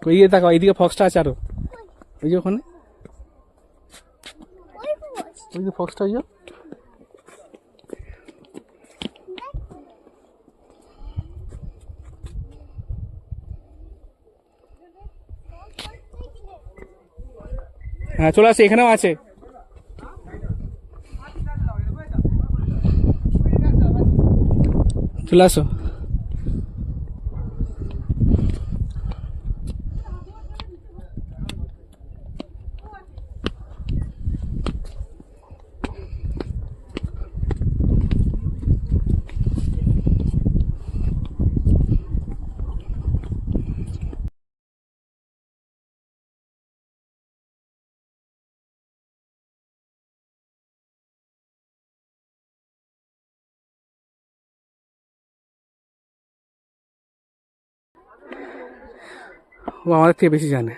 ওইদিকে তাকাও, এইদিকে ফক্সটা আছে আরো, ওই যে ওখানে, ওই যে ফক্সটা, ওই যে হ্যাঁ চলে আসছে, এখানেও আছে। চলে আসো। ও আমাদের থেকে বেশি জানে।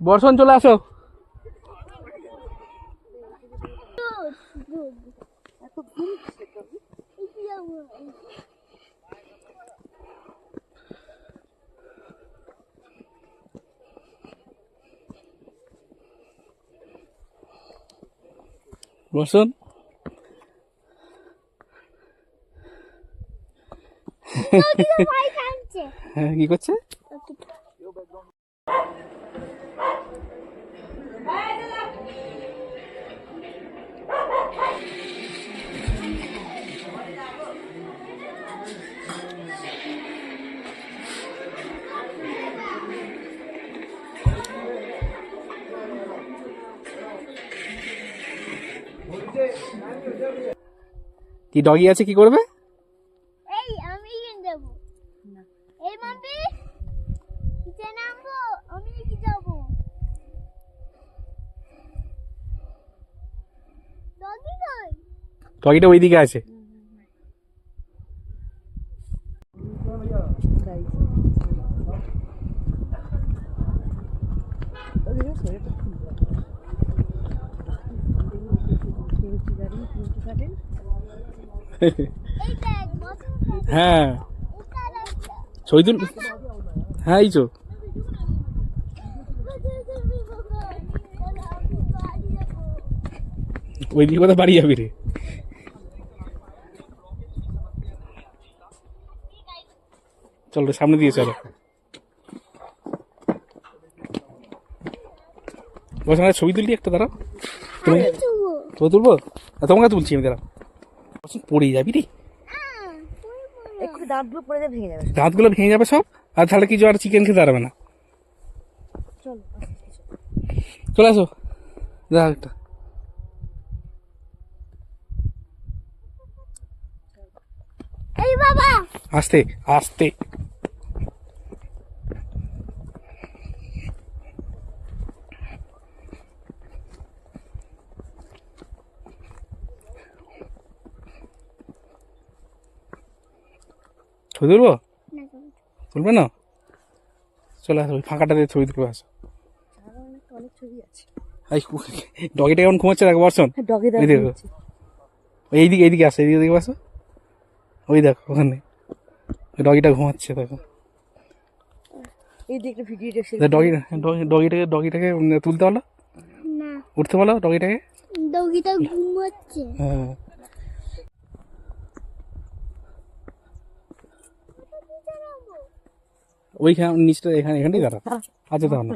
বর্ষণ চলে আসো। বর্ষণ হ্যাঁ কি করছে? কি ডগি আছে, কি করবে? এই আমি দেব। এই মাম্পি নিচে নামবো, আমি কি যাব? ডগি কই? ডগিটা ওইদিকে আছে। এই দেখ বসে। হ্যাঁ ছবি তুল, হ্যাঁ এই চো, ওইদিকে কোথায় বাড়ি যাবি রে? চল রে, সামনে দিয়ে চলো। বসে আমাদের ছবি তুললি একটা, দাঁড়াও। তুমি তো তুলবো, তোমাকে তুলছি আমি, দাঁড়াও। পড়ে যাবি রে, একটু দাঁতগুলো পড়ে যাবে, ভেঙে যাবে। দাঁতগুলো ভেঙে যাবে সব, আর তাহলে কিছু আর চিকেন খেতে পারবে না। চলে আসো, দেখা একটা। এই বাবা আস্তে আস্তে। ছবি তুলবো? তুলবে না? চলে আসো, ওই ফাঁকাটাতে ছবি তুলবে, আসো। অনেক ছবি আছে। ডগিটা কেমন ঘুমাচ্ছে দেখো বর্ষণ, এই দেখো, এইদিকে এইদিকে আসো, এইদিকে দেখো, আসো, ওই দেখো ওখানে ডগিটা ঘুমাচ্ছে দেখো। ডগিটাকে তুলতে বলো, না উঠতে বলো ডগিটাকে। ডগিটা ঘুমাচ্ছে। হ্যাঁ ওইখানে নিচটা, এখানে এখানেই দাঁড়া, আচ্ছা দাঁড়ানো।